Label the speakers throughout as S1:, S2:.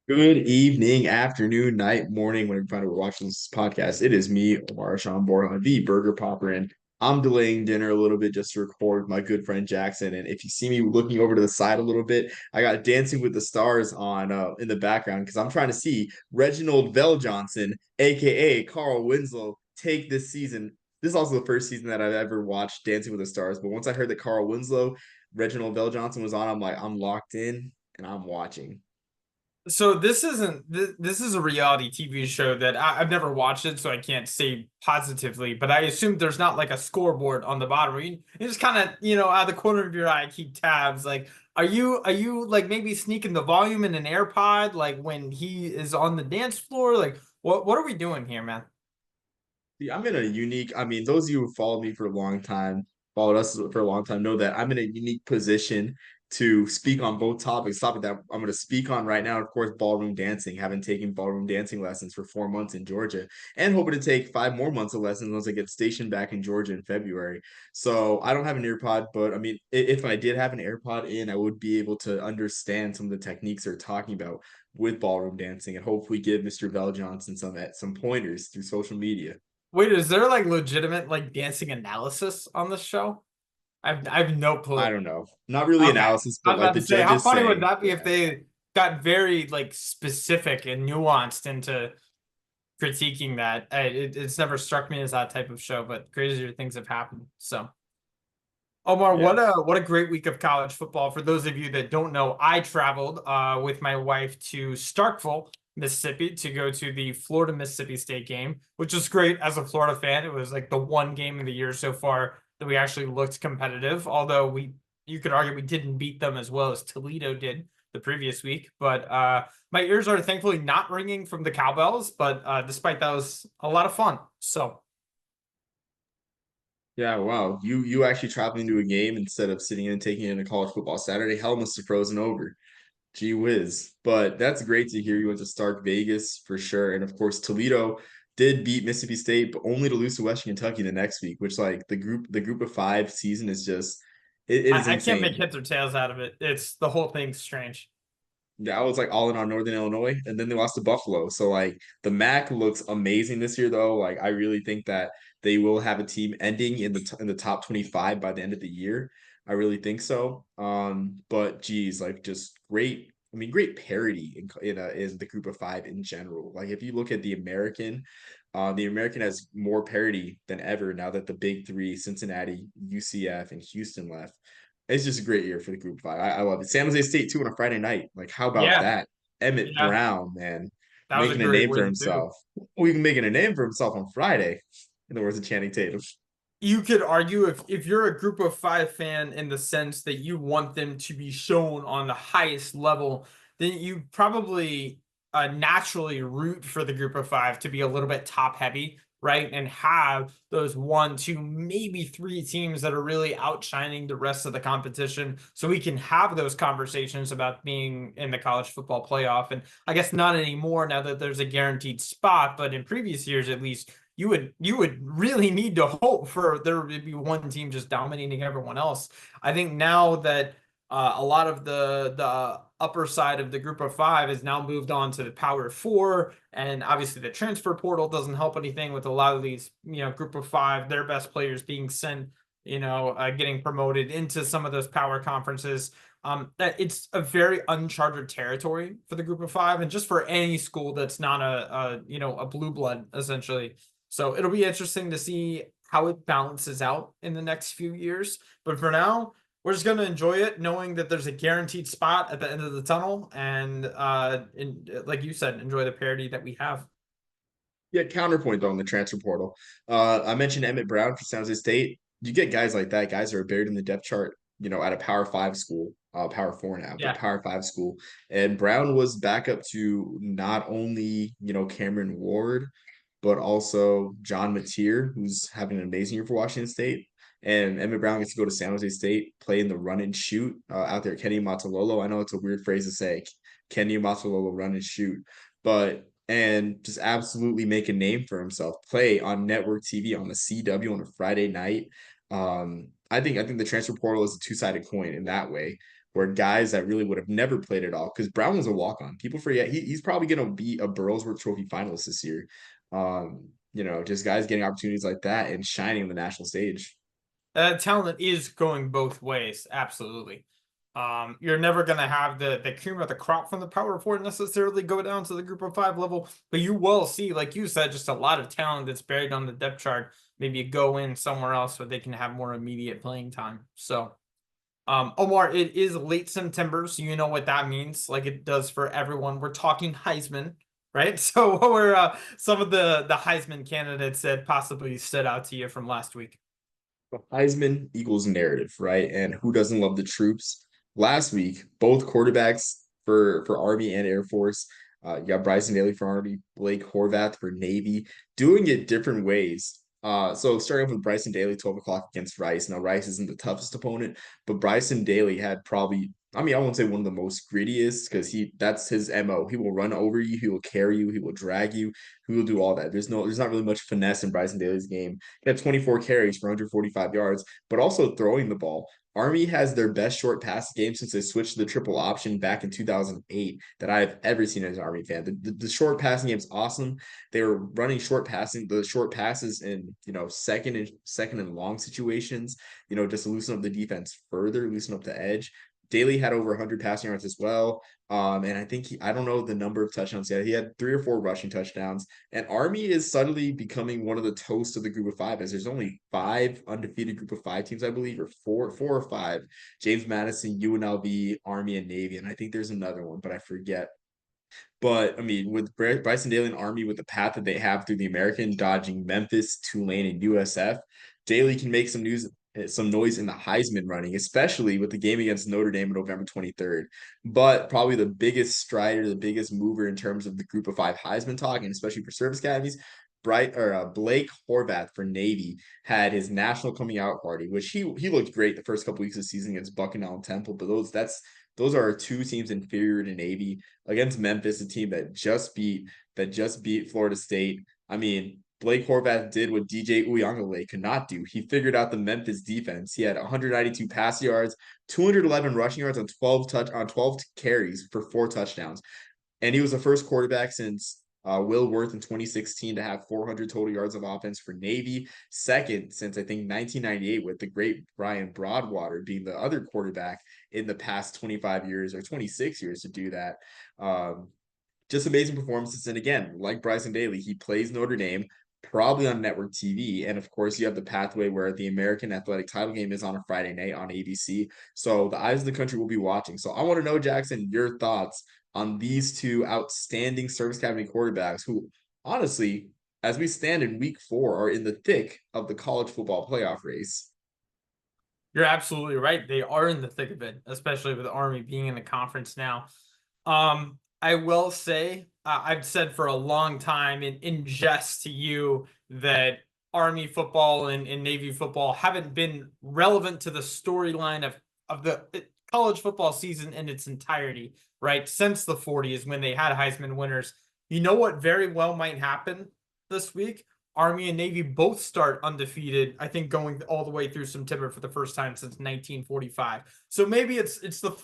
S1: Good evening, afternoon, night, morning, whenever you find out we're watching this podcast. It is me, Omar Sean Borja, the Burger Popper, and I'm delaying dinner a little bit just to record with my good friend Jackson. And if you see me looking over to the side a little bit, I got Dancing with the Stars on in the background because I'm trying to see Reginald Johnson, aka Carl Winslow, take this season. This is also the first season that I've ever watched Dancing with the Stars. But once I heard that Carl Winslow, Reginald Johnson was on, I'm like, I'm locked in and I'm watching.
S2: So this isn't this is a reality TV show that I've never watched it, so I can't say positively. But I assume there's not like a scoreboard on the bottom. Where you just kind of out of the corner of your eye keep tabs. Like, are you like maybe sneaking the volume in an AirPod like when he is on the dance floor? Like, what are we doing here, man?
S1: See, I'm in a unique, I mean, those of you who followed me for a long time, followed us for a long time, know that I'm in a unique position to speak on both topics. Topic that I'm going to speak on right now, of course, ballroom dancing, having taken ballroom dancing lessons for 4 months in Georgia, and hoping to take 5 more months of lessons once I get stationed back in Georgia in February. So I don't have an earpod, but I mean, if I did have an AirPod in, I would be able to understand some of the techniques they're talking about with ballroom dancing and hopefully give Mr. Bell Johnson some pointers through social media.
S2: Wait, is there like legitimate like dancing analysis on this show? I've no
S1: I
S2: clue.
S1: don't know. Not really
S2: Okay.
S1: analysis,
S2: I
S1: but
S2: was
S1: like
S2: about
S1: the
S2: to say, how
S1: judges
S2: funny would
S1: say,
S2: that be if
S1: yeah.
S2: they got very like specific and nuanced into critiquing that? It's never struck me as that type of show, but crazier things have happened. So, Omar,
S1: Yeah.
S2: what a great week of college football. For those of you that don't know, I traveled with my wife to Starkville, Mississippi, to go to the Florida Mississippi State game, which was great as a Florida fan. It was like the one game of the year so far that we actually looked competitive, although we you could argue we didn't beat them as well as Toledo did the previous week. But my ears are thankfully not ringing from the cowbells, but despite that was a lot of fun. So
S1: Yeah, wow. You actually traveling to a game instead of sitting and taking in a college football Saturday. Hell must have frozen over. Gee whiz. But that's great to hear you went to Stark Vegas for sure. And of course, Toledo did beat Mississippi State, but only to lose to Western Kentucky the next week, which like the group of five season is just it is
S2: I can't make
S1: insane.
S2: heads or tails out of it. It's the whole thing's strange.
S1: That was like all in on Northern Illinois, and then they lost to Buffalo. So like the MAC looks amazing this year, though. Like I really think that they will have a team ending in the top 25 by the end of the year. I really think so. But geez, like just great. I mean, great parity in the group of five in general. Like if you look at the American has more parity than ever now that the big three, Cincinnati, UCF, and Houston left. It's just a great year for the Group Five. I love it. San Jose State too on a Friday night. Like, how about
S2: Yeah,
S1: that? Emmett
S2: yeah,
S1: Brown, man,
S2: that was a
S1: making a
S2: great
S1: name for
S2: win too.
S1: himself. Well, even making a name for himself on Friday. In the words of Channing Tatum.
S2: You could argue if you're a group of five fan in the sense that you want them to be shown on the highest level, then you probably naturally root for the group of five to be a little bit top heavy, right? And have those one, two, maybe three teams that are really outshining the rest of the competition. So we can have those conversations about being in the college football playoff. And I guess not anymore now that there's a guaranteed spot, but in previous years at least you would really need to hope for there to be one team just dominating everyone else. I think now that a lot of the upper side of the group of five is now moved on to the power four, and obviously the transfer portal doesn't help anything with a lot of these group of five, their best players being sent, getting promoted into some of those power conferences. That it's a very uncharted territory for the group of five, and just for any school that's not a blue blood essentially. So it'll be interesting to see how it balances out in the next few years. But for now, we're just going to enjoy it, knowing that there's a guaranteed spot at the end of the tunnel, and like you said, enjoy the parity that we have.
S1: Yeah, counterpoint though in the transfer portal. I mentioned Emmett Brown for San Jose State. You get guys like that, guys that are buried in the depth chart, at a Power Five school, Power Four now, but
S2: Yeah,
S1: Power Five school. And Brown was backup to not only Cameron Ward, but also John Mateer, who's having an amazing year for Washington State. And Emmett Brown gets to go to San Jose State, play in the run and shoot out there at Kenny Matalolo. I know it's a weird phrase to say, Kenny Matalolo run and shoot, but and just absolutely make a name for himself. Play on network TV on the CW on a Friday night. I think the transfer portal is a two-sided coin in that way. where guys that really would have never played at all, because Brown was a walk-on. People forget he's probably going to be a Burlsworth Trophy finalist this year. Just guys getting opportunities like that and shining on the national stage.
S2: Talent is going both ways, absolutely. You're never going to have the cream of the crop from the power four necessarily go down to the group of five level, but you will see, like you said, just a lot of talent that's buried on the depth chart. Maybe go in somewhere else where they can have more immediate playing time. So, Omar, it is late September, so you know what that means, like it does for everyone. We're talking Heisman, right? So, what were some of the Heisman candidates that possibly stood out to you from last week?
S1: Heisman equals narrative, right? And who doesn't love the troops? Last week, both quarterbacks for Army and Air Force, you got Bryson Daly for Army, Blake Horvath for Navy, doing it different ways. So starting off with Bryson Daly, 12 o'clock against Rice. Now Rice isn't the toughest opponent, but Bryson Daly had probably, I mean, I won't say one of the most grittiest because that's his MO. He will run over you, he will carry you, he will drag you, he will do all that. There's not really much finesse in Bryson Daly's game. He had 24 carries for 145 yards, but also throwing the ball. Army has their best short pass game since they switched to the triple option back in 2008 that I've ever seen as an Army fan. The short passing game is awesome. They were running the short passes in, second and long situations, just to loosen up the defense further, loosen up the edge. Daly had over 100 passing yards as well. And I think I don't know the number of touchdowns yet. He had 3 or 4 rushing touchdowns. And Army is suddenly becoming one of the toast of the group of five, as there's only 5 undefeated group of five teams, I believe, or four or five. James Madison, UNLV, Army, and Navy. And I think there's another one, but I forget. But I mean, with Bryson Daly and Army, with the path that they have through the American, dodging Memphis, Tulane, and USF, Daly can make some noise in the Heisman running, especially with the game against Notre Dame on November 23rd. But probably the biggest strider, the biggest mover in terms of the group of five Heisman talk, and especially for service academies, Blake Horvath for Navy had his national coming out party, which he looked great the first couple weeks of the season against Bucknell and Temple. But those are two teams inferior to Navy against Memphis, a team that just beat Florida State. I mean, Blake Horvath did what DJ Uyunglele could not do. He figured out the Memphis defense. He had 192 pass yards, 211 rushing yards on 12 carries for 4 touchdowns. And he was the first quarterback since Will Worth in 2016 to have 400 total yards of offense for Navy. Second since I think 1998 with the great Brian Broadwater being the other quarterback in the past 25 years or 26 years to do that. Um, just amazing performances. And again, like Bryson Daly, he plays Notre Dame, probably on network TV. And of course, you have the pathway where the American Athletic title game is on a Friday night on ABC. So the eyes of the country will be watching. So I want to know, Jackson, your thoughts on these two outstanding service academy quarterbacks who, honestly, as we stand in week 4, are in the thick of the college football playoff race.
S2: You're absolutely right. They are in the thick of it, especially with the Army being in the conference now. I will say, I've said for a long time in jest to you that Army football and Navy football haven't been relevant to the storyline of the college football season in its entirety, right? Since the 40s when they had Heisman winners. You know what very well might happen this week? Army and Navy both start undefeated, I think going all the way through September for the first time since 1945. So maybe it's the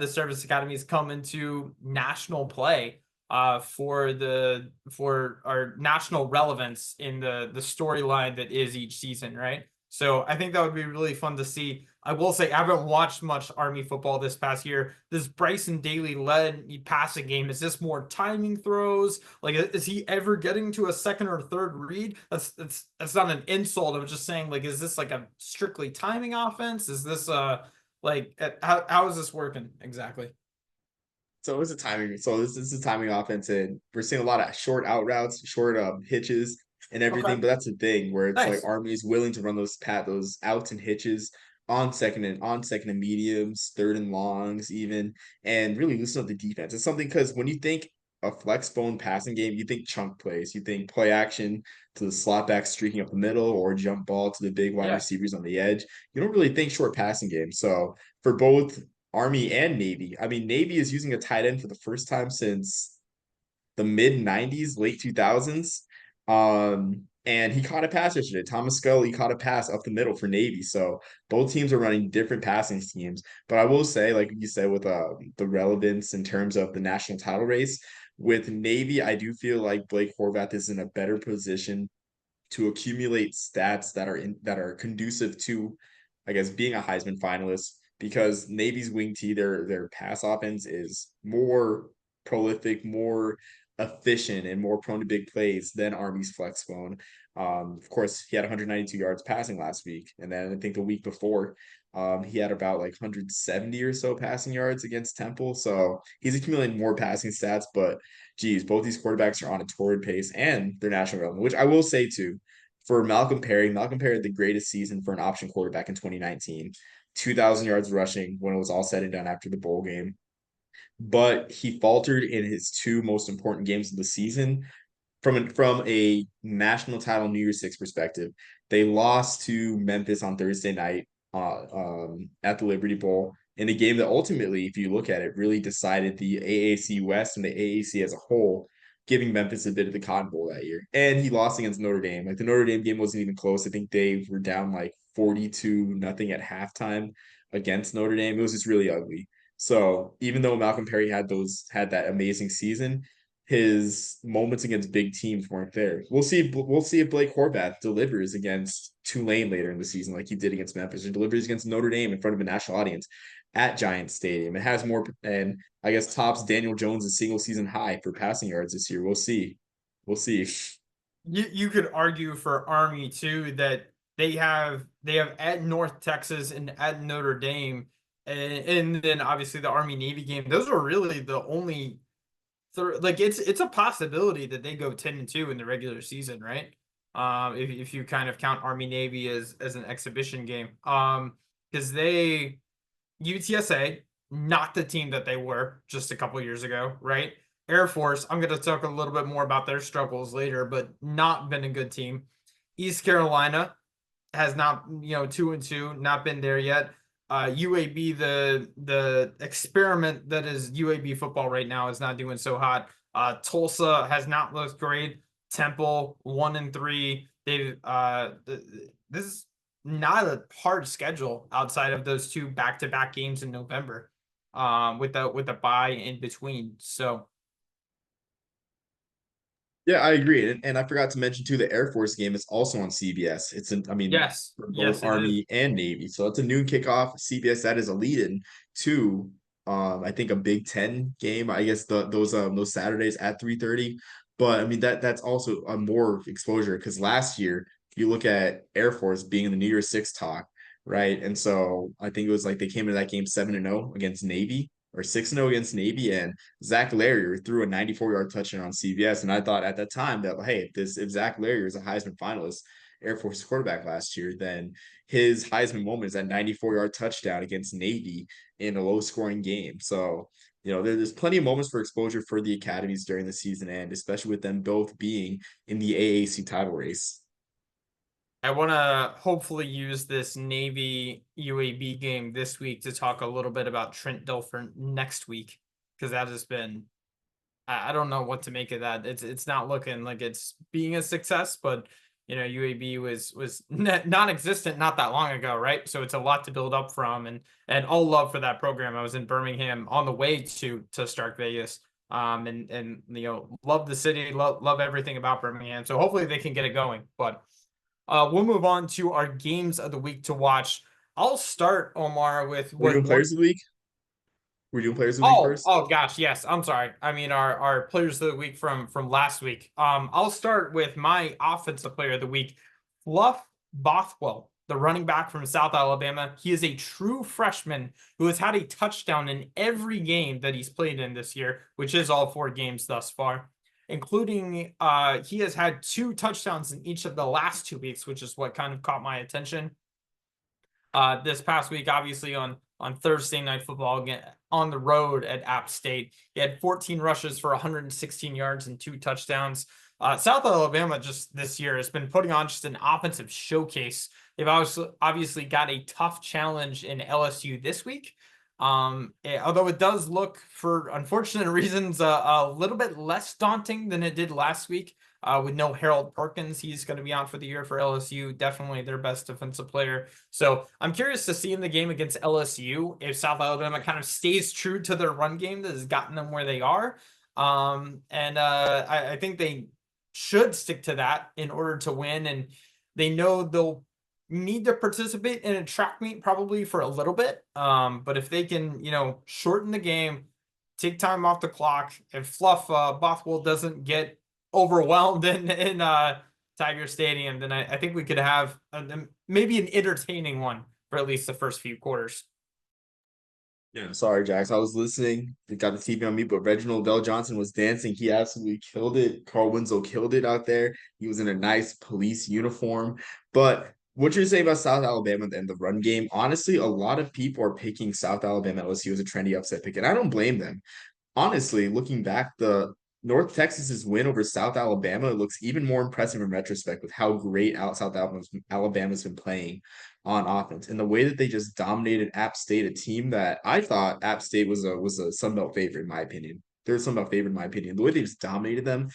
S2: service academies come into national play for our national relevance in the storyline that is each season, right? So I think that would be really fun to see. I will say I haven't watched much Army football this past year. This Bryson Daly led passing game, is this more timing throws? Like, is he ever getting to a second or third read? That's not an insult. I'm just saying, like, is this like a strictly timing offense? Is this like, how is this working exactly?
S1: So it's a timing. So this is a timing offense, and we're seeing a lot of short out routes, short hitches, and
S2: Okay,
S1: everything. But that's the thing where it's like
S2: nice.
S1: Army is willing to run those outs and hitches on second and mediums, third and longs, even, and really loosen up the defense. It's something because when you think a flex bone passing game, you think chunk plays, you think play action to the slot back streaking up the middle or jump ball to the big wide
S2: Yeah.
S1: receivers on the edge. You don't really think short passing game. So for both Army and Navy. I mean, Navy is using a tight end for the first time since the mid 90s, late 2000s. And he caught a pass yesterday. Thomas Scully caught a pass up the middle for Navy. So both teams are running different passing schemes. But I will say, like you said, with the relevance in terms of the national title race, with Navy, I do feel like Blake Horvath is in a better position to accumulate stats that are conducive to, I guess, being a Heisman finalist because Navy's wing T, their pass offense is more prolific, more efficient, and more prone to big plays than Army's flex bone. Of course, he had 192 yards passing last week, and then I think the week before, he had about like 170 or so passing yards against Temple. So he's accumulating more passing stats, but geez, both these quarterbacks are on a torrid pace and they're national relevant, which I will say too, for Malcolm Perry had the greatest season for an option quarterback in 2019, 2,000 yards rushing when it was all said and done after the bowl game. But he faltered in his two most important games of the season from a national title New Year's Six perspective. They lost to Memphis on Thursday night at the Liberty Bowl in a game that ultimately, if you look at it, really decided the AAC West and the AAC as a whole, giving Memphis a bit of the Cotton Bowl that year. And he lost against Notre Dame. Like the Notre Dame game wasn't even close. I think they were down like 42-0 at halftime against Notre Dame. It was just really ugly. So even though Malcolm Perry had that amazing season, his moments against big teams weren't there. We'll see if Blake Horvath delivers against Tulane later in the season, like he did against Memphis, or delivers against Notre Dame in front of a national audience at Giant Stadium. It has more, and I guess tops Daniel Jones' single season high for passing yards this year. We'll see. We'll see.
S2: You could argue for Army too that they have at North Texas and at Notre Dame, and then obviously the Army Navy game. Those are really the only like it's a possibility that they go 10-2 in the regular season, right? If you kind of count Army Navy as an exhibition game, because they UTSA, not the team that they were just a couple years ago, right? Air Force, I'm going to talk a little bit more about their struggles later, but not been a good team. East Carolina has not, 2-2, not been there yet. UAB, the experiment that is UAB football right now, is not doing so hot. Tulsa has not looked great. Temple 1-3. They've this is not a hard schedule outside of those two back-to-back games in November, with the bye in between. So
S1: Yeah, I agree. And I forgot to mention too, the Air Force game is also on CBS. I mean,
S2: yes,
S1: for both
S2: yes, it is.
S1: Army and Navy. So it's a noon kickoff. CBS, that is a lead in to I think a Big Ten game. I guess those Saturdays at 3:30. But I mean that's also a more exposure because last year, if you look at Air Force being in the New Year's Six talk, right? And so I think it was like they came into that game 7-0 against Navy or 6-0 against Navy, and Zach Larrier threw a 94-yard touchdown on CBS. And I thought at that time that, hey, if Zach Larrier is a Heisman finalist, Air Force quarterback last year, then his Heisman moment is that 94-yard touchdown against Navy in a low-scoring game. So, there's plenty of moments for exposure for the academies during the season end, especially with them both being in the AAC title race.
S2: I want to hopefully use this Navy UAB game this week to talk a little bit about Trent Dilfer next week, because that has been, I don't know what to make of that. It's not looking like it's being a success, but UAB was non-existent not that long ago, right? So it's a lot to build up from, and all love for that program. I was in Birmingham on the way to Stark Vegas, and love the city, love everything about Birmingham. So hopefully they can get it going, but. We'll move on to our games of the week to watch. I'll start, Omar, with
S1: We're doing
S2: one.
S1: players of the week. We're doing players of the week
S2: Oh,
S1: first.
S2: oh gosh, yes. I'm sorry. I mean our players of the week from last week. I'll start with my offensive player of the week, Fluff Bothwell, the running back from South Alabama. He is a true freshman who has had a touchdown in every game that he's played in this year, which is all 4 games thus far, including he has had 2 touchdowns in each of the last 2 weeks, which is what kind of caught my attention. This past week, obviously on Thursday Night Football again, on the road at App State. He had 14 rushes for 116 yards and 2 touchdowns. South Alabama just this year has been putting on just an offensive showcase. They've obviously got a tough challenge in LSU this week. Although it does look, for unfortunate reasons, a little bit less daunting than it did last week. With no Harold Perkins, he's going to be out for the year for LSU. Definitely their best defensive player. So I'm curious to see in the game against LSU if South Alabama kind of stays true to their run game that has gotten them where they are. I think they should stick to that in order to win. And they know they'll need to participate in a track meet probably for a little bit. But if they can, shorten the game, take time off the clock, if Fluff Bothwell doesn't get overwhelmed in Tiger Stadium, then I think we could have maybe an entertaining one for at least the first few quarters.
S1: Yeah, sorry, Jax. I was listening. They got the TV on me, but Reginald Bell Johnson was dancing. He absolutely killed it. Carl Winslow killed it out there. He was in a nice police uniform. But what you're saying about South Alabama and the run game, honestly, a lot of people are picking South Alabama LSU as a trendy upset pick, and I don't blame them. Honestly, looking back, the North Texas's win over South Alabama looks even more impressive in retrospect with how great South Alabama's been playing on offense and the way that they just dominated App State, a team that I thought App State was a Sun Belt favorite in my opinion. They're a Sun Belt favorite in my opinion. The way they just dominated them,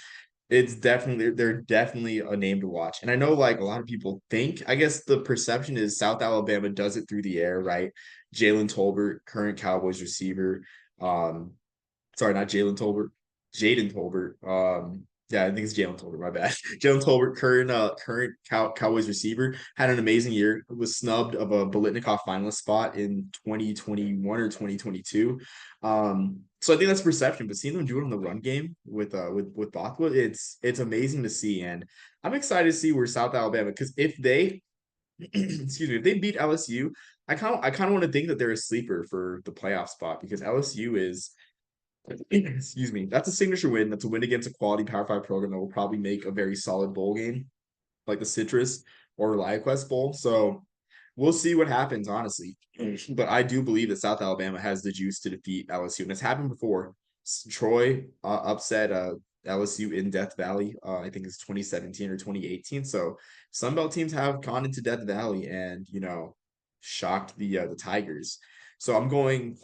S1: it's definitely they're definitely a name to watch. And I know like a lot of people think, I guess the perception is South Alabama does it through the air, right? Jalen Tolbert, current Cowboys receiver. Um, Sorry, not Jalen Tolbert, Jaden Tolbert. Yeah, I think it's Jalen Tolbert. My bad. Jalen Tolbert, current Cowboys receiver, had an amazing year. Was snubbed of a Bolitnikoff finalist spot in 2021 or 2022. So I think that's perception. But seeing them do it on the run game with Bothwell, it's amazing to see, and I'm excited to see where South Alabama, because if they excuse me, if they beat LSU, I kind of want to think that they're a sleeper for the playoff spot because LSU is excuse me, that's a signature win. That's a win against a quality Power Five program that will probably make a very solid bowl game, like the Citrus or ReliaQuest Bowl. So we'll see what happens, honestly. But I do believe that South Alabama has the juice to defeat LSU, and it's happened before. Troy upset LSU in Death Valley. I think it's 2017 or 2018. So Sun Belt teams have gone into Death Valley and shocked the Tigers. So I'm going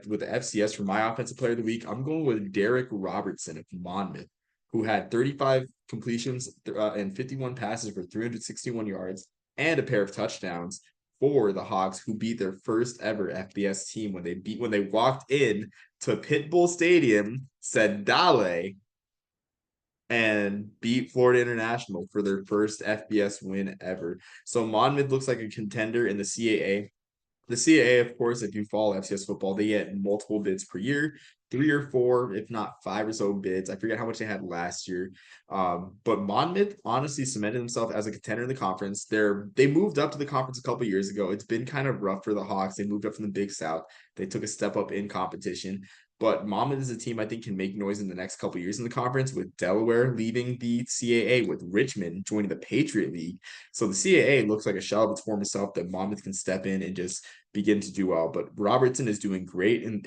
S1: with the FCS for my offensive player of the week. I'm going with Derek Robertson of Monmouth, who had 35 completions and 51 passes for 361 yards and a pair of touchdowns for the Hawks, who beat their first ever FBS team when they walked in to Pitbull Stadium, said Dale, and beat Florida International for their first FBS win ever. So Monmouth looks like a contender in the CAA. The CAA, of course, if you follow FCS football, they get multiple bids per year, 3 or 4, if not 5 or so bids. I forget how much they had last year. But Monmouth honestly cemented themselves as a contender in the conference. They moved up to the conference a couple years ago. It's been kind of rough for the Hawks. They moved up from the Big South. They took a step up in competition. But Monmouth is a team I think can make noise in the next couple years in the conference, with Delaware leaving the CAA, with Richmond joining the Patriot League. So the CAA looks like a shell of its former self that Monmouth can step in and just begin to do well. But Robertson is doing great in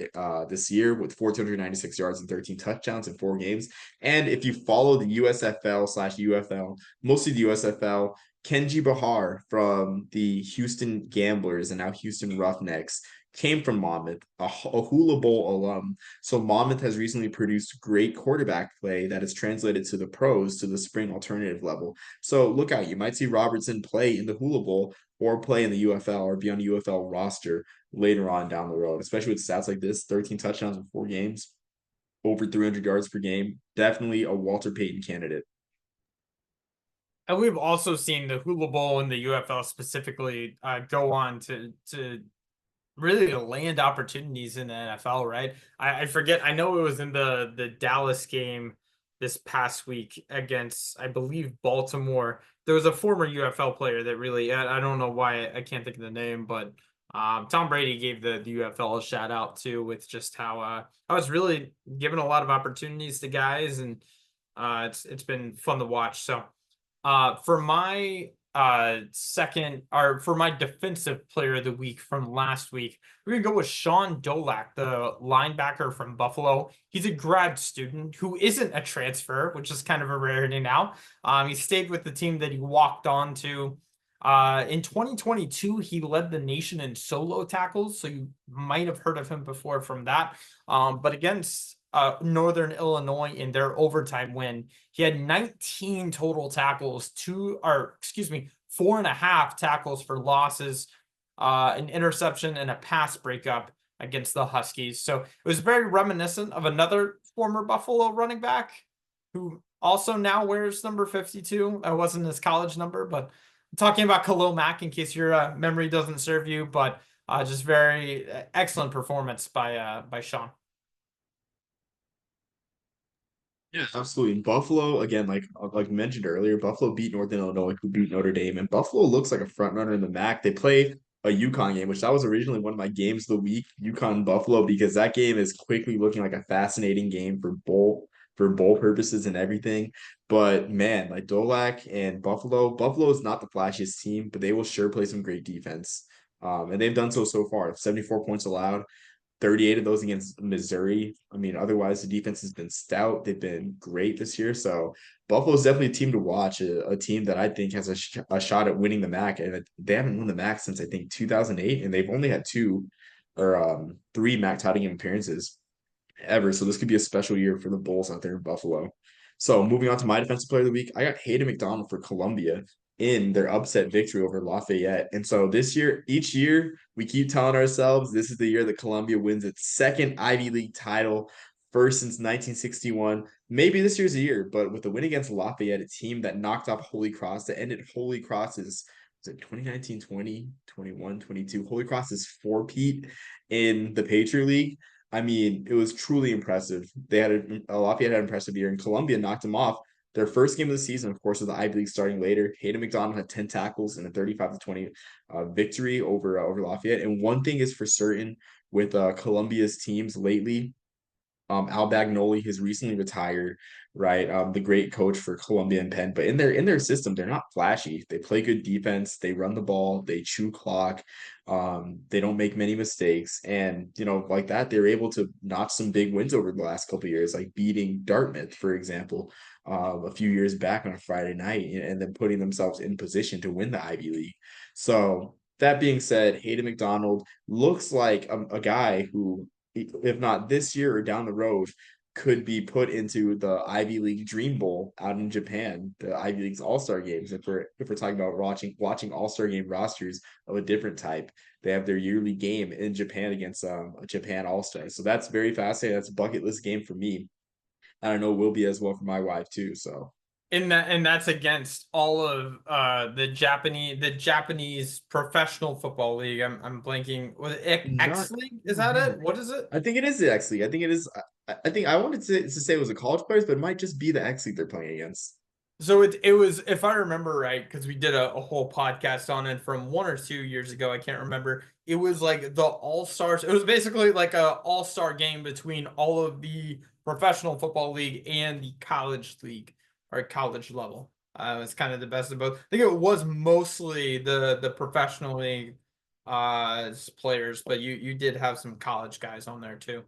S1: this year with 1,496 yards and 13 touchdowns in 4 games. And if you follow the USFL/UFL, mostly the USFL, Kenji Bahar from the Houston Gamblers and now Houston Roughnecks came from Monmouth, a Hula Bowl alum. So Monmouth has recently produced great quarterback play that is translated to the pros, to the spring alternative level. So look out, you might see Robertson play in the Hula Bowl or play in the UFL or be on the UFL roster later on down the road, especially with stats like this, 13 touchdowns in 4 games, over 300 yards per game. Definitely a Walter Payton candidate.
S2: And we've also seen the Hula Bowl and the UFL specifically go on to really land opportunities in the NFL, right? I forget. I know it was in the Dallas game this past week against, I believe, Baltimore. There was a former UFL player that really, I don't know why I can't think of the name, but Tom Brady gave the UFL a shout out too, with just how it's really given a lot of opportunities to guys, and it's been fun to watch. So for my second, or for my defensive player of the week from last week, we're gonna go with Sean Dolak, the linebacker from Buffalo. He's a grad student who isn't a transfer, which is kind of a rarity now. He stayed with the team that he walked on to. In 2022, he led the nation in solo tackles, so you might have heard of him before from that. But against Northern Illinois in their overtime win. He had 19 total tackles, 4.5 tackles for losses, an interception, and a pass breakup against the Huskies. So it was very reminiscent of another former Buffalo running back who also now wears number 52. That wasn't his college number, but I'm talking about Khalil Mack in case your memory doesn't serve you. But just very excellent performance by Sean.
S1: Yeah, absolutely. Buffalo, again, like mentioned earlier, Buffalo beat Northern Illinois, who beat Notre Dame, and Buffalo looks like a front runner in the MAC. They play a UConn game, which that was originally one of my games of the week, UConn Buffalo, because that game is quickly looking like a fascinating game for bowl purposes and everything. But man, like Dolak and Buffalo is not the flashiest team, but they will sure play some great defense. And they've done so far. 74 points allowed. 38 of those against Missouri. I mean, otherwise the defense has been stout. They've been great this year. So Buffalo's definitely a team to watch, a team that I think has a shot at winning the MAC. And they haven't won the MAC since I think 2008, and they've only had three MAC title game appearances ever. So this could be a special year for the Bulls out there in Buffalo. So moving on to my defensive player of the week, I got Hayden McDonald for Columbia in their upset victory over Lafayette. And so this year, each year, we keep telling ourselves this is the year that Columbia wins its second Ivy League title, first since 1961. Maybe this year's a year, but with the win against Lafayette, a team that knocked off Holy Cross, that ended Holy Cross's was it 2019, 20, 21, 22? Holy Cross's four-peat in the Patriot League. I mean, it was truly impressive. They had Lafayette had an impressive year, and Columbia knocked them off. Their first game of the season, of course, was the Ivy League starting later. Hayden McDonald had 10 tackles and a 35-20 victory over Lafayette. And one thing is for certain with Columbia's teams lately, Al Bagnoli has recently retired, right? The great coach for Columbia and Penn. But in their system, they're not flashy. They play good defense. They run the ball. They chew clock. They don't make many mistakes, and like that, they're able to notch some big wins over the last couple of years, like beating Dartmouth, for example, a few years back on a Friday night, and then putting themselves in position to win the Ivy League. So that being said, Hayden McDonald looks like a guy who, if not this year or down the road, could be put into the Ivy League Dream Bowl out in Japan, the Ivy League's All-Star games. If we're talking about watching All-Star game rosters of a different type, they have their yearly game in Japan against Japan All-Star. So that's very fascinating. That's a bucket list game for me. I don't know, will be as well for my wife too. So
S2: And that's against all of the Japanese professional football league. I'm blanking. Was it X
S1: not.
S2: League? Is that it? What is it?
S1: I think it is the X League. I think it is. I think I wanted to say it was a college players, but it might just be the X League they're playing against.
S2: So it was, if I remember right, because we did a whole podcast on it from 1 or 2 years ago. I can't remember. It was like the All Stars. It was basically like a All Star game between all of the professional football league and the college league or college level. It's kind of the best of both. I think it was mostly the professional league players, but you did have some college guys on there too.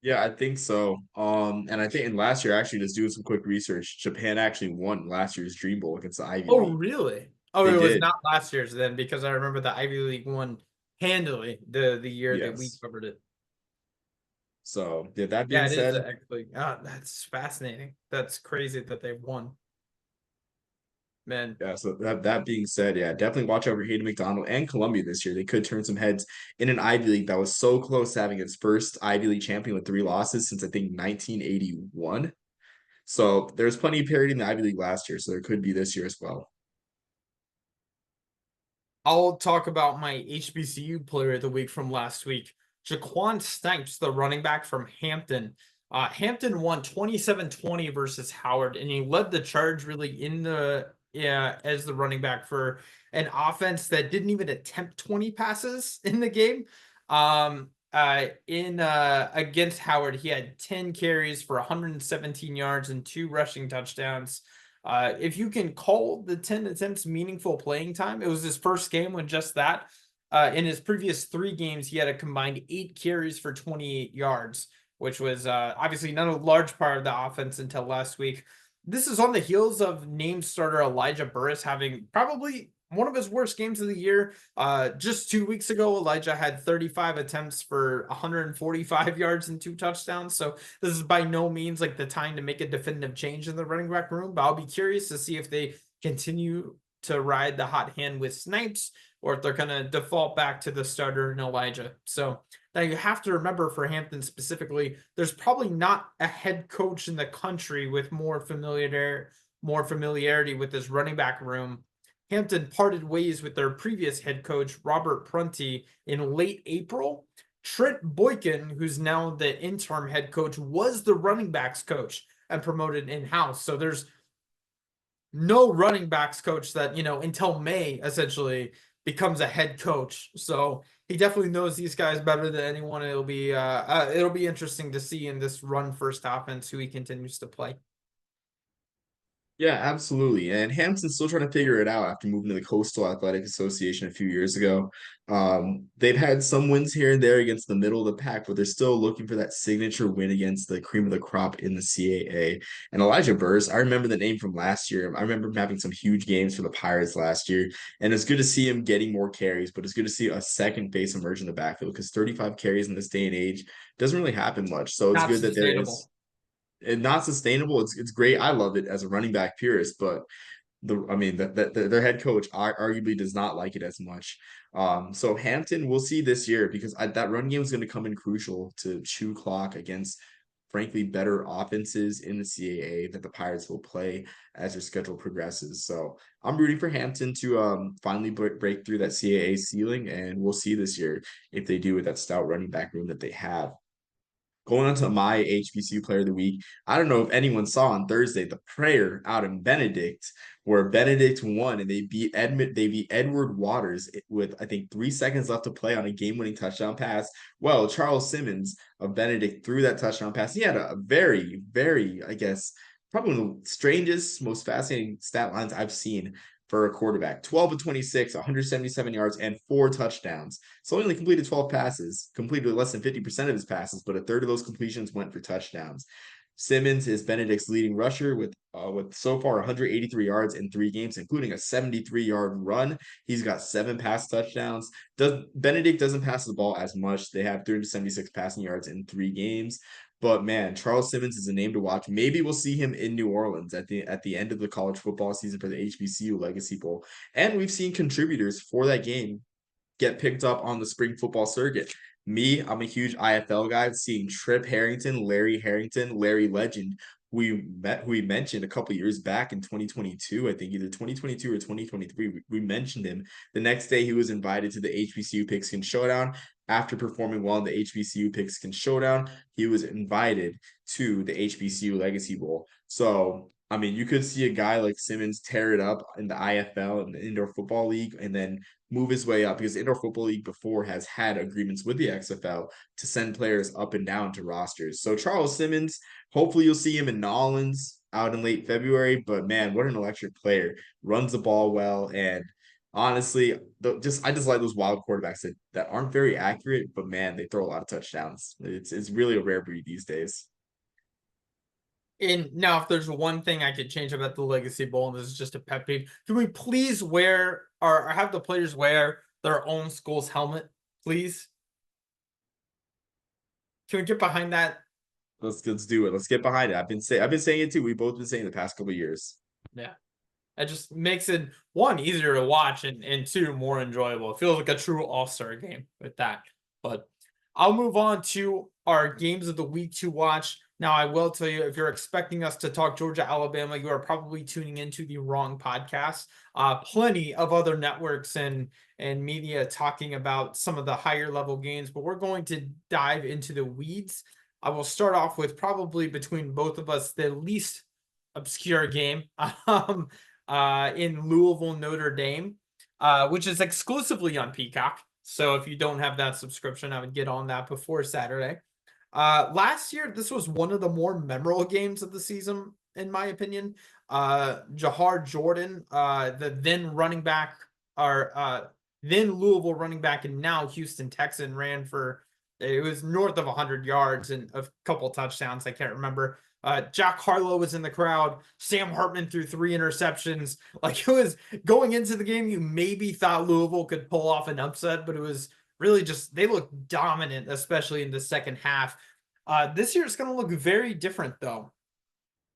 S1: Yeah, I think so. And I think in last year, actually, just doing some quick research, Japan actually won last year's Dream Bowl against the Ivy
S2: Oh,
S1: League.
S2: really? Oh,
S1: They
S2: it was
S1: did.
S2: not last year's then because I remember the Ivy League won handily the year that we
S1: Yes.
S2: covered it.
S1: So, yeah, that
S2: Yeah,
S1: being
S2: it is
S1: said,
S2: the X League. Ah, that's fascinating. That's crazy that they won. Man,
S1: yeah, definitely watch over Hayden McDonald and Columbia this year. They could turn some heads in an Ivy League that was so close to having its first Ivy League champion with three losses since I think 1981. So there's plenty of parity in the Ivy League last year, so there could be this year as well.
S2: I'll talk about my HBCU player of the week from last week. Jaquan Snipes, the running back from Hampton. Hampton won 27-20 versus Howard, and he led the charge really in the yeah as the running back for an offense that didn't even attempt 20 passes in the game. In Against Howard, he had 10 carries for 117 yards and 2 rushing touchdowns. If you can call the 10 attempts meaningful playing time, it was his first game with just that. In his previous 3 games, he had a combined 8 carries for 28 yards, which was obviously not a large part of the offense until last week. This is on the heels of named starter Elijah Burris having probably one of his worst games of the year. Just 2 weeks ago, Elijah had 35 attempts for 145 yards and 2 touchdowns. So this is by no means like the time to make a definitive change in the running back room, but I'll be curious to see if they continue to ride the hot hand with Snipes or if they're going to default back to the starter in Elijah. So now you have to remember for Hampton specifically, there's probably not a head coach in the country with more familiarity with this running back room. Hampton parted ways with their previous head coach, Robert Prunty, in late April. Trent Boykin, who's now the interim head coach, was the running backs coach and promoted in-house. So there's no running backs coach that, until May essentially becomes a head coach. So he definitely knows these guys better than anyone. It'll be interesting to see in this run first offense who he continues to play.
S1: Yeah, absolutely. And Hampton's still trying to figure it out after moving to the Coastal Athletic Association a few years ago. They've had some wins here and there against the middle of the pack, but they're still looking for that signature win against the cream of the crop in the CAA. And Elijah Burrs, I remember the name from last year. I remember him having some huge games for the Pirates last year. And it's good to see him getting more carries, but it's good to see a second face emerge in the backfield because 35 carries in this day and age doesn't really happen much. So it's
S2: Not
S1: good that there is
S2: sustainable.
S1: and not sustainable. It's great. I love it as a running back purist, but their head coach arguably does not like it as much. So Hampton, we'll see this year because that run game is going to come in crucial to chew clock against, frankly, better offenses in the CAA that the Pirates will play as their schedule progresses. So I'm rooting for Hampton to finally break through that CAA ceiling, and we'll see this year if they do with that stout running back room that they have. Going on to my HBCU player of the week, I don't know if anyone saw on Thursday the prayer out in Benedict, where Benedict won and they beat Edward Waters with I think 3 seconds left to play on a game-winning touchdown pass. Well, Charles Simmons of Benedict threw that touchdown pass. He had a very, very, I guess, probably one of the strangest, most fascinating stat lines I've seen for a quarterback. 12 of 26, 177 yards, and 4 touchdowns. So he only completed 12 passes, completed less than 50% of his passes, but a third of those completions went for touchdowns. Simmons is Benedict's leading rusher with so far 183 yards in 3 games, including a 73-yard run. He's got 7 pass touchdowns. Benedict doesn't pass the ball as much. They have 376 passing yards in 3 games. But man, Charles Simmons is a name to watch. Maybe we'll see him in New Orleans at the end of the college football season for the HBCU Legacy Bowl. And we've seen contributors for that game get picked up on the spring football circuit. I'm a huge IFL guy. Seeing Trip Harrington, Larry Legend, who we mentioned a couple years back in 2022, I think either 2022 or 2023. We mentioned him. The next day, he was invited to the HBCU Pigskin Showdown. After performing well in the HBCU Pigskin Showdown, he was invited to the HBCU Legacy Bowl. So you could see a guy like Simmons tear it up in the IFL and the Indoor Football League, and then move his way up because the Indoor Football League before has had agreements with the XFL to send players up and down to rosters. So Charles Simmons, hopefully you'll see him in Nolans out in late February. But man, what an electric player! Runs the ball well, and honestly, I just like those wild quarterbacks that aren't very accurate, but man, they throw a lot of touchdowns. It's really a rare breed these days.
S2: And now, if there's one thing I could change about the Legacy Bowl, and this is just a pet peeve, can we please wear or have the players wear their own school's helmet, please? Can we get behind that?
S1: Let's do it. Let's get behind it. I've been saying it too. We've both been saying it the past couple of years.
S2: Yeah. It just makes it, one, easier to watch, and two, more enjoyable. It feels like a true all-star game with that. But I'll move on to our games of the week to watch. Now, I will tell you, if you're expecting us to talk Georgia, Alabama, you are probably tuning into the wrong podcast. Plenty of other networks and media talking about some of the higher level games, but we're going to dive into the weeds. I will start off with probably between both of us the least obscure game in Louisville, Notre Dame, which is exclusively on Peacock. So if you don't have that subscription, I would get on that before Saturday. Last year, this was one of the more memorable games of the season, in my opinion. Jahar Jordan, the then running back, or then Louisville running back, and now Houston Texan, ran for, it was north of 100 yards and a couple touchdowns. I can't remember. Jack Harlow was in the crowd. Sam Hartman threw 3 interceptions. Like, it was going into the game, you maybe thought Louisville could pull off an upset, but it was really just they looked dominant, especially in the second half. This year it's going to look very different, though.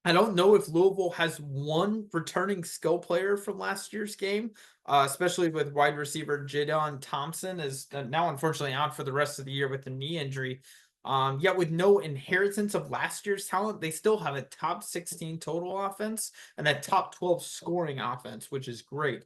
S2: I don't know if Louisville has one returning skill player from last year's game, especially with wide receiver Jadon Thompson is now unfortunately out for the rest of the year with the knee injury. Yet with no inheritance of last year's talent, they still have a top 16 total offense and a top 12 scoring offense, which is great.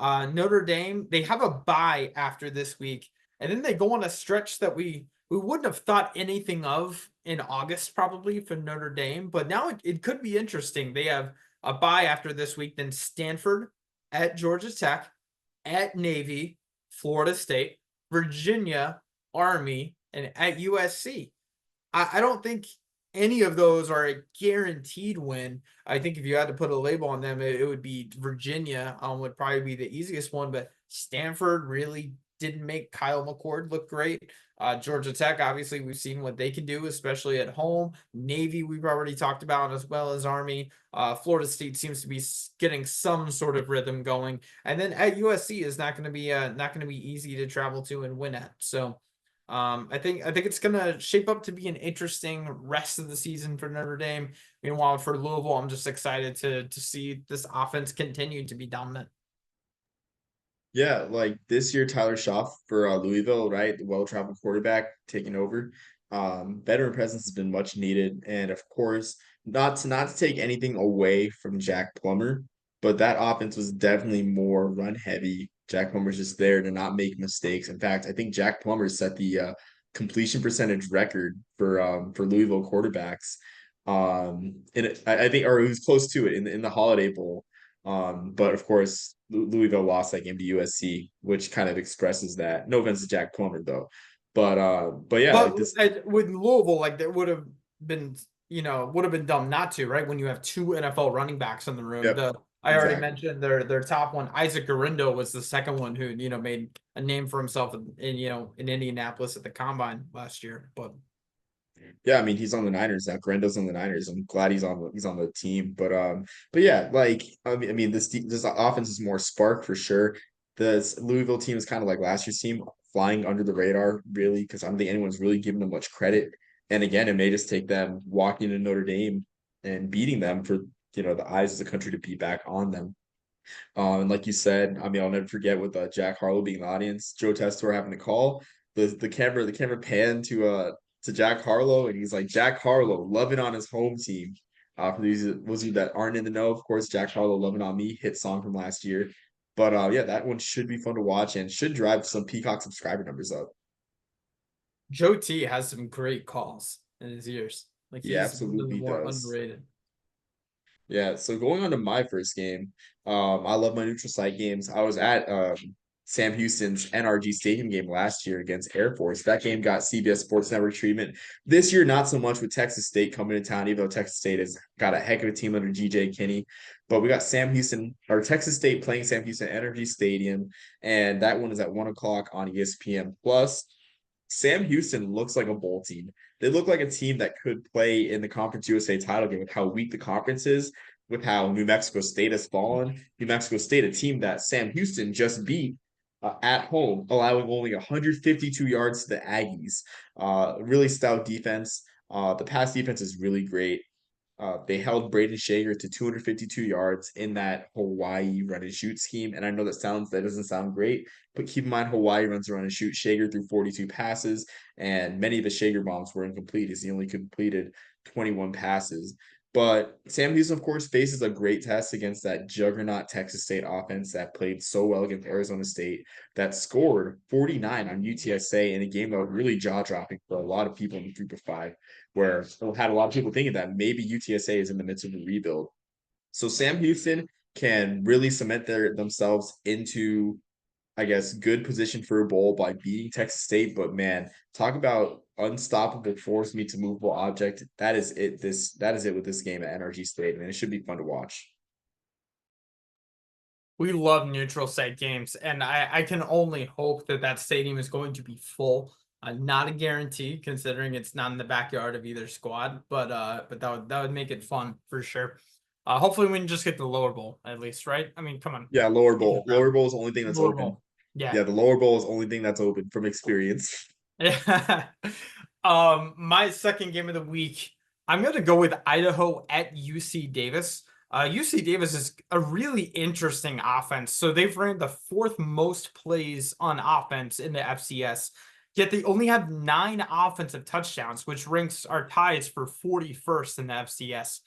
S2: Notre Dame, they have a bye after this week, and then they go on a stretch that we wouldn't have thought anything of in August probably for Notre Dame, but now it could be interesting. They have a bye after this week, then Stanford at Georgia Tech, at Navy, Florida State, Virginia, Army, and at USC. I don't think any of those are a guaranteed win. I think if you had to put a label on them, it would be Virginia, would probably be the easiest one, but Stanford really didn't make Kyle McCord look great. Georgia Tech, obviously, we've seen what they can do, especially at home. Navy, we've already talked about, as well as Army. Florida State seems to be getting some sort of rhythm going, and then at USC is not going to be easy to travel to and win at. So I think it's gonna shape up to be an interesting rest of the season for Notre Dame. Meanwhile, for Louisville, I'm just excited to see this offense continue to be dominant.
S1: Yeah, like this year, Tyler Schaff for Louisville, right? The well-traveled quarterback taking over. Veteran presence has been much needed, and of course, not to take anything away from Jack Plummer, but that offense was definitely more run heavy. Jack Plummer's just there to not make mistakes. In fact, I think Jack Plummer set the completion percentage record for Louisville quarterbacks. And I think, or it was close to it in the Holiday Bowl. But of course, Louisville lost that game to USC, which kind of expresses that. No offense to Jack Plummer though, but yeah, like
S2: But
S1: this,
S2: with Louisville, like that would have been, would have been dumb not to, right? When you have two NFL running backs in the room.
S1: yep,
S2: The I already
S1: exactly.
S2: mentioned their top one, Isaac Garindo, was the second one who made a name for himself in Indianapolis at the combine last year. But
S1: Yeah, I mean he's on the Niners now. Grando's on the Niners. I'm glad he's on the team. But yeah, like I mean this offense is more spark for sure. The Louisville team is kind of like last year's team, flying under the radar, really, because I don't think anyone's really giving them much credit. And again, it may just take them walking to Notre Dame and beating them for the eyes of the country to be back on them. And like you said, I mean, I'll never forget with Jack Harlow being in the audience, Joe Tessitore having to call the camera pan to Jack Harlow, and he's like Jack Harlow loving on his home team. For those of you that aren't in the know, of course, Jack Harlow loving on me, hit song from last year. But yeah, that one should be fun to watch and should drive some Peacock subscriber numbers up.
S2: Joe T has some great calls in his ears. Like,
S1: He
S2: he's one of the
S1: absolutely
S2: more
S1: does.
S2: underrated.
S1: Yeah, so going on to my first game, I love my neutral site games. I was at Sam Houston's NRG Stadium game last year against Air Force. That game got CBS Sports Network treatment. This year, not so much with Texas State coming to town, even though Texas State has got a heck of a team under GJ Kinney. But we got Sam Houston or Texas State playing Sam Houston at NRG Stadium, and that one is at 1 o'clock on ESPN Plus. Sam Houston looks like a bowl team. They look like a team that could play in the Conference USA title game with how weak the conference is, with how New Mexico State has fallen. New Mexico State, a team that Sam Houston just beat at home, allowing only 152 yards to the Aggies. Really stout defense. The pass defense is really great. They held Braden Shager to 252 yards in that Hawaii run and shoot scheme. And I know that doesn't sound great, but keep in mind Hawaii runs a run and shoot. Shager threw 42 passes, and many of the Shager bombs were incomplete as he only completed 21 passes. But Sam Houston, of course, faces a great test against that juggernaut Texas State offense that played so well against Arizona State, that scored 49 on UTSA in a game that was really jaw dropping for a lot of people in the group of five, where it had a lot of people thinking that maybe UTSA is in the midst of a rebuild. So Sam Houston can really cement themselves into, I guess, good position for a bowl by beating Texas State. But man, talk about unstoppable force meets a movable object. That is it. That is it with this game at NRG State, and it should be fun to watch.
S2: We love neutral site games, and I can only hope that that stadium is going to be full. Not a guarantee considering it's not in the backyard of either squad, but that would make it fun for sure. Hopefully we can just get the lower bowl at least, right? I mean, come on.
S1: Yeah, lower bowl. Lower bowl is the only thing that's
S2: Lower
S1: open.
S2: bowl. Yeah.
S1: Yeah, the lower bowl is the only thing that's open from experience.
S2: Yeah. My second game of the week, I'm gonna go with Idaho at UC Davis. UC Davis is a really interesting offense. So they've ran the fourth most plays on offense in the FCS, yet they only have 9 offensive touchdowns, which ranks our ties for 41st in the FCS.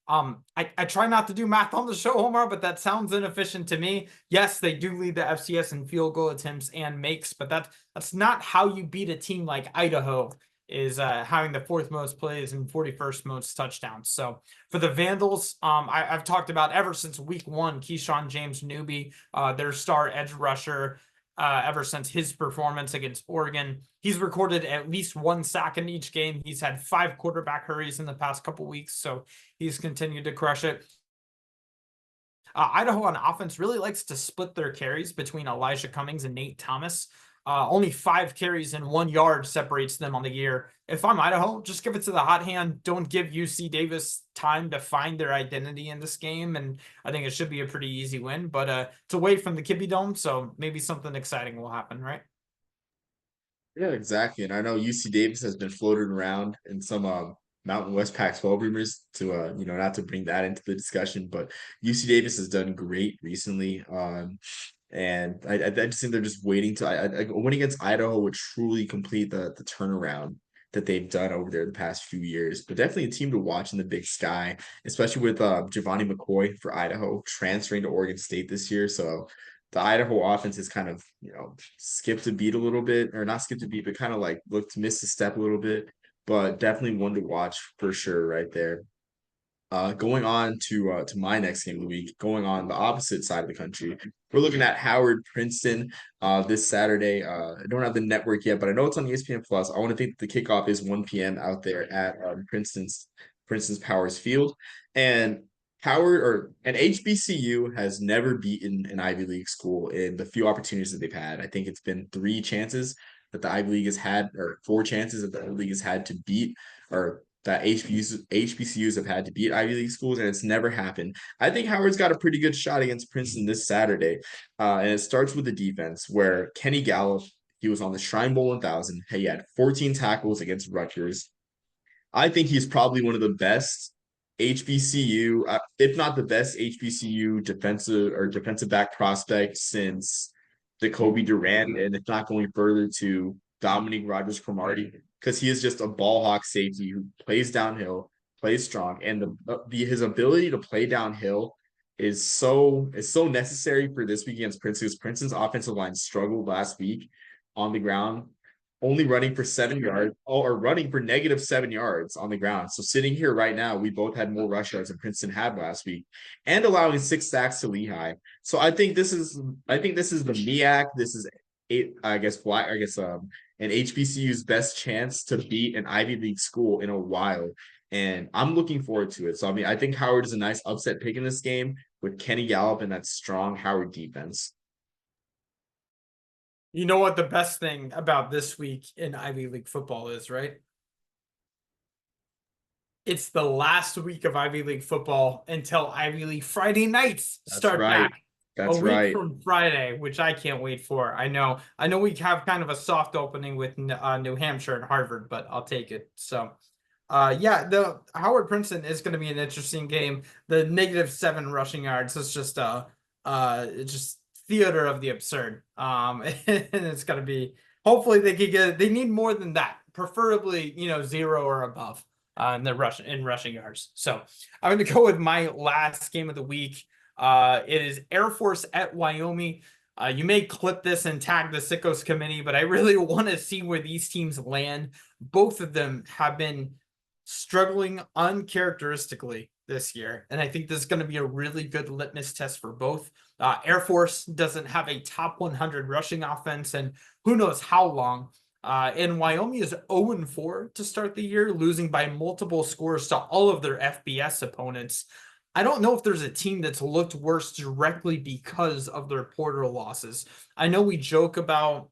S2: I try not to do math on the show, Omar, but that sounds inefficient to me. Yes, they do lead the FCS in field goal attempts and makes, but that's not how you beat a team like Idaho, is having the fourth most plays and 41st most touchdowns. So for the Vandals, I've talked about ever since week 1, Keyshawn James Newby, their star edge rusher, ever since his performance against Oregon. He's recorded at least 1 sack in each game. He's had 5 quarterback hurries in the past couple weeks, so he's continued to crush it. Idaho on offense really likes to split their carries between Elijah Cummings and Nate Thomas. Only 5 carries and 1 yard separates them on the year. If I'm Idaho, just give it to the hot hand. Don't give UC Davis time to find their identity in this game, and I think it should be a pretty easy win. But it's away from the Kibbie Dome, so maybe something exciting will happen, right?
S1: Yeah, exactly. And I know UC Davis has been floated around in some Mountain West Pac-12 rumors to not to bring that into the discussion, but UC Davis has done great recently. And I just think they're just waiting to a win against Idaho would truly complete the turnaround that they've done over there the past few years. But definitely a team to watch in the Big Sky, especially with Giovanni McCoy for Idaho transferring to Oregon State this year. So the Idaho offense has kind of, skipped a beat a little bit, or not skipped a beat, but kind of like looked missed a step a little bit. But definitely one to watch for sure right there. Going on to my next game of the week, going on the opposite side of the country, we're looking at Howard Princeton this Saturday. I don't have the network yet, but I know it's on ESPN Plus. I want to think the kickoff is 1 p.m. out there at Princeton's Powers Field, and Howard or an HBCU has never beaten an Ivy League school in the few opportunities that they've had. I think it's been 3 chances that the Ivy League has had, or 4 chances that the Ivy League has had to beat, or that HBCUs have had to beat Ivy League schools, and it's never happened. I think Howard's got a pretty good shot against Princeton this Saturday, and it starts with the defense, where Kenny Gallup, he was on the Shrine Bowl 1000. He had 14 tackles against Rutgers. I think he's probably one of the best HBCU, if not the best HBCU defensive back prospect since Jacoby Durant, and if not going further to Dominique Rodgers-Cromartie, because he is just a ball hawk safety who plays downhill, plays strong, and his ability to play downhill is so necessary for this week against Princeton. Because Princeton's offensive line struggled last week on the ground, only running for 7 yards, or running for -7 yards on the ground. So sitting here right now, we both had more rush yards than Princeton had last week, and allowing 6 sacks to Lehigh. So I think this is the MEAC. This is an HBCU's best chance to beat an Ivy League school in a while. And I'm looking forward to it. So, I mean, I think Howard is a nice upset pick in this game with Kenny Gallup and that strong Howard defense.
S2: You know what the best thing about this week in Ivy League football is, right? It's the last week of Ivy League football until Ivy League Friday nights
S1: That's
S2: start
S1: right.
S2: back a
S1: That's
S2: week
S1: right.
S2: from Friday, which I can't wait for. I know we have kind of a soft opening with New Hampshire and Harvard, but I'll take it. So, yeah, the Howard Princeton is going to be an interesting game. The -7 rushing yards is just theater of the absurd. And it's going to be, hopefully they need more than that, preferably 0 or above in the rushing yards. So I'm going to go with my last game of the week. It is Air Force at Wyoming. You may clip this and tag the Sickos committee, but I really want to see where these teams land. Both of them have been struggling uncharacteristically this year, and I think this is going to be a really good litmus test for both. Air Force doesn't have a top 100 rushing offense, and who knows how long. And Wyoming is 0-4 to start the year, losing by multiple scores to all of their FBS opponents. I don't know if there's a team that's looked worse directly because of their portal losses. I know we joke about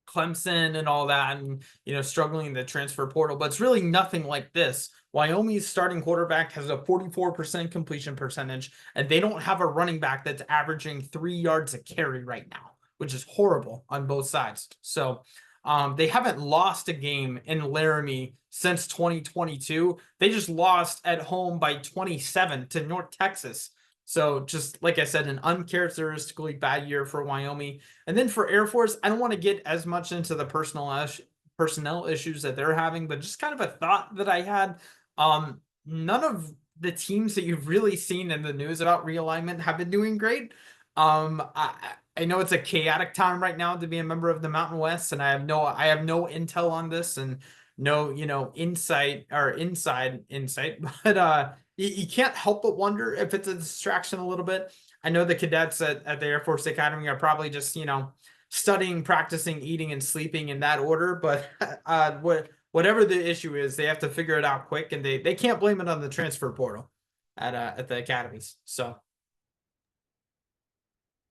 S2: Clemson and all that, and struggling in the transfer portal, but it's really nothing like this. Wyoming's starting quarterback has a 44% completion percentage, and they don't have a running back that's averaging 3 yards a carry right now, which is horrible on both sides. So they haven't lost a game in Laramie since 2022. They just lost at home by 27 to North Texas. So just like I said, an uncharacteristically bad year for Wyoming. And then for Air Force, I don't want to get as much into the personnel issues that they're having, but just kind of a thought that I had. None of the teams that you've really seen in the news about realignment have been doing great. I know it's a chaotic time right now to be a member of the Mountain West, and I have no intel on this and no insight or inside insight, but you can't help but wonder if it's a distraction a little bit. I know the cadets at the Air Force Academy are probably just studying, practicing, eating, and sleeping in that order, but whatever the issue is, they have to figure it out quick, and they can't blame it on the transfer portal at the academies.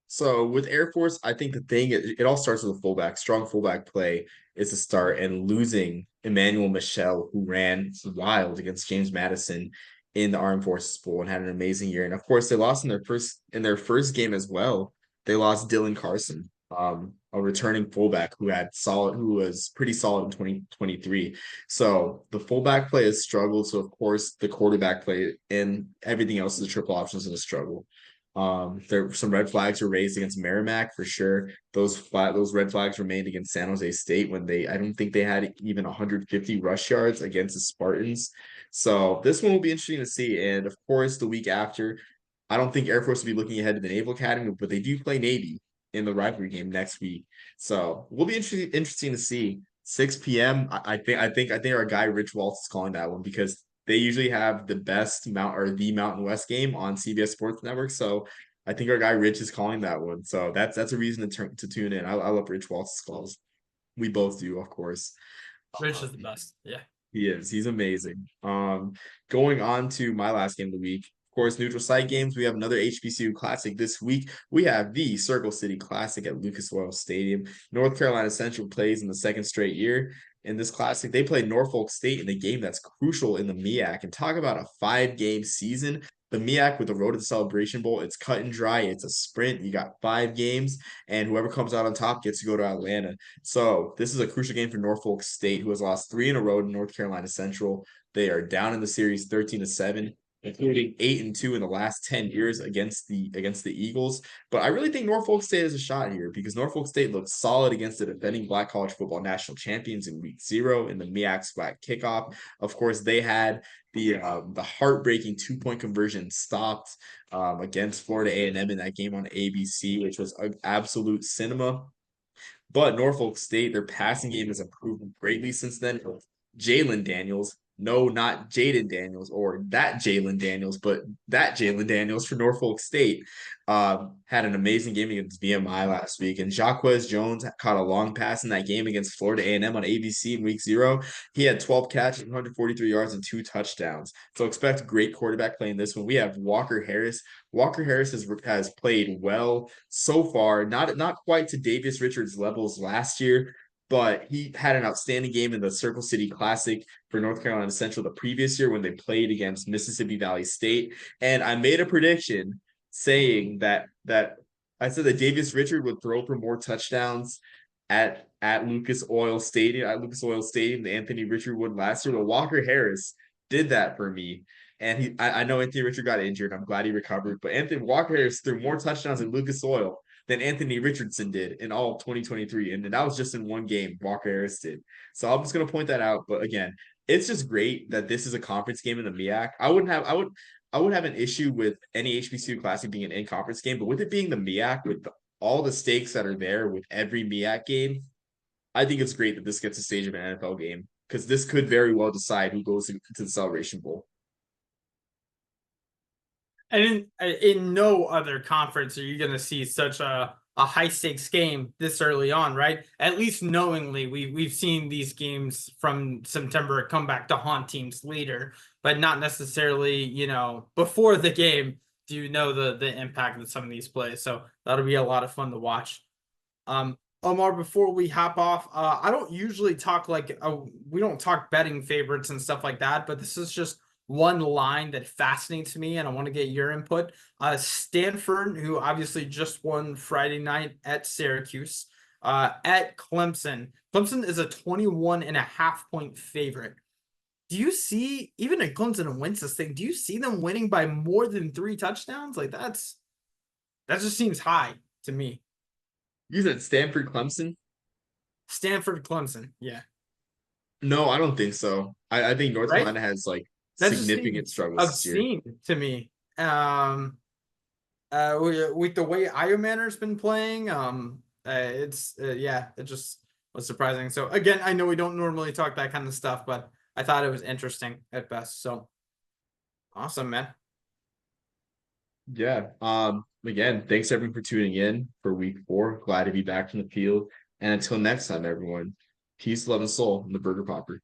S1: So with Air Force, I think the thing it all starts with a fullback. Strong fullback play is a start, and losing Emmanuel Michel, who ran wild against James Madison in the Armed Forces Bowl and had an amazing year. And of course, they lost in their first game as well. They lost Dylan Carson, a returning fullback who was pretty solid in 2023. So the fullback play has struggled. So of course, the quarterback play and everything else is a triple option is a struggle. There some red flags were raised against Merrimack for sure. Those red flags remained against San Jose State when I don't think they had even 150 rush yards against the Spartans. So this one will be interesting to see. And of course, the week after, I don't think Air Force will be looking ahead to the Naval Academy, but they do play Navy in the rivalry game next week. So we'll be interesting to see. 6 p.m. I think our guy Rich Waltz is calling that one because they usually have the best the Mountain West game on CBS Sports Network. So I think our guy Rich is calling that one. So that's a reason to tune in. I love Rich Waltz's calls. We both do, of course.
S2: Rich is the best. Yeah.
S1: He is. He's amazing. Going on to my last game of the week. Of course, neutral site games. We have another HBCU Classic this week. We have the Circle City Classic at Lucas Oil Stadium. North Carolina Central plays in the second straight year. In this classic, they play Norfolk State in a game that's crucial in the MEAC. And talk about a 5-game season. The MEAC with the Road to the Celebration Bowl, it's cut and dry. It's a sprint. You got 5 games, and whoever comes out on top gets to go to Atlanta. So this is a crucial game for Norfolk State, who has lost 3 in a row to North Carolina Central. They are down in the series 13-7, including 8-2 in the last 10 years against the Eagles. But I really think Norfolk State has a shot here because Norfolk State looked solid against the defending Black College Football National Champions in Week 0 in the MEAC SWAC kickoff. Of course, they had the heartbreaking 2-point conversion stopped against Florida A&M in that game on ABC, which was an absolute cinema. But Norfolk State, their passing game has improved greatly since then. Jalen Daniels, no, not Jaden Daniels or that Jalen Daniels, but that Jalen Daniels for Norfolk State had an amazing game against VMI last week. And Jaquez Jones caught a long pass in that game against Florida A&M on ABC in Week 0. He had 12 catches, 143 yards, and 2 touchdowns. So expect great quarterback play in this one. We have Walker Harris. Walker Harris has played well so far, not quite to Davis Richards levels last year, but he had an outstanding game in the Circle City Classic for North Carolina Central the previous year when they played against Mississippi Valley State. And I made a prediction saying that I said that Davis Richard would throw for more touchdowns at Lucas Oil Stadium, than Anthony Richard would last year. But Walker Harris did that for me. And I know Anthony Richard got injured. I'm glad he recovered. But Anthony Walker Harris threw more touchdowns at Lucas Oil than Anthony Richardson did in all of 2023. And that was just in one game, Walker Harris did. So I'm just going to point that out. But again, it's just great that this is a conference game in the MEAC. I would have an issue with any HBCU Classic being an in-conference game, but with it being the MEAC, with all the stakes that are there with every MEAC game, I think it's great that this gets a stage of an NFL game because this could very well decide who goes into the Celebration Bowl.
S2: And in no other conference are you going to see such a high stakes game this early on, right? At least knowingly, we've seen these games from September come back to haunt teams later, but not necessarily, before the game. Do you know the impact of some of these plays? So that'll be a lot of fun to watch. Omar, before we hop off, I don't usually talk like we don't talk betting favorites and stuff like that, but this is just one line that fascinates me, and I want to get your input. Stanford, who obviously just won Friday night at Syracuse, at Clemson. Clemson is a 21.5 point favorite. Do you see, even if Clemson wins this thing, do you see them winning by more than 3 touchdowns? Like that just seems high to me.
S1: You said Stanford Clemson?
S2: Stanford, Clemson, yeah,
S1: No, I don't think so. I think North
S2: right.
S1: Carolina has like
S2: That just
S1: significant
S2: seems
S1: struggles this year.
S2: obscene to me. With the way Iomanner's been playing, it's yeah, it just was surprising. So again, I know we don't normally talk that kind of stuff, but I thought it was interesting at best. So awesome, man.
S1: Yeah. Again, thanks everyone for tuning in for week 4. Glad to be back in the field. And until next time, everyone, peace, love, and soul in the Burger Popper.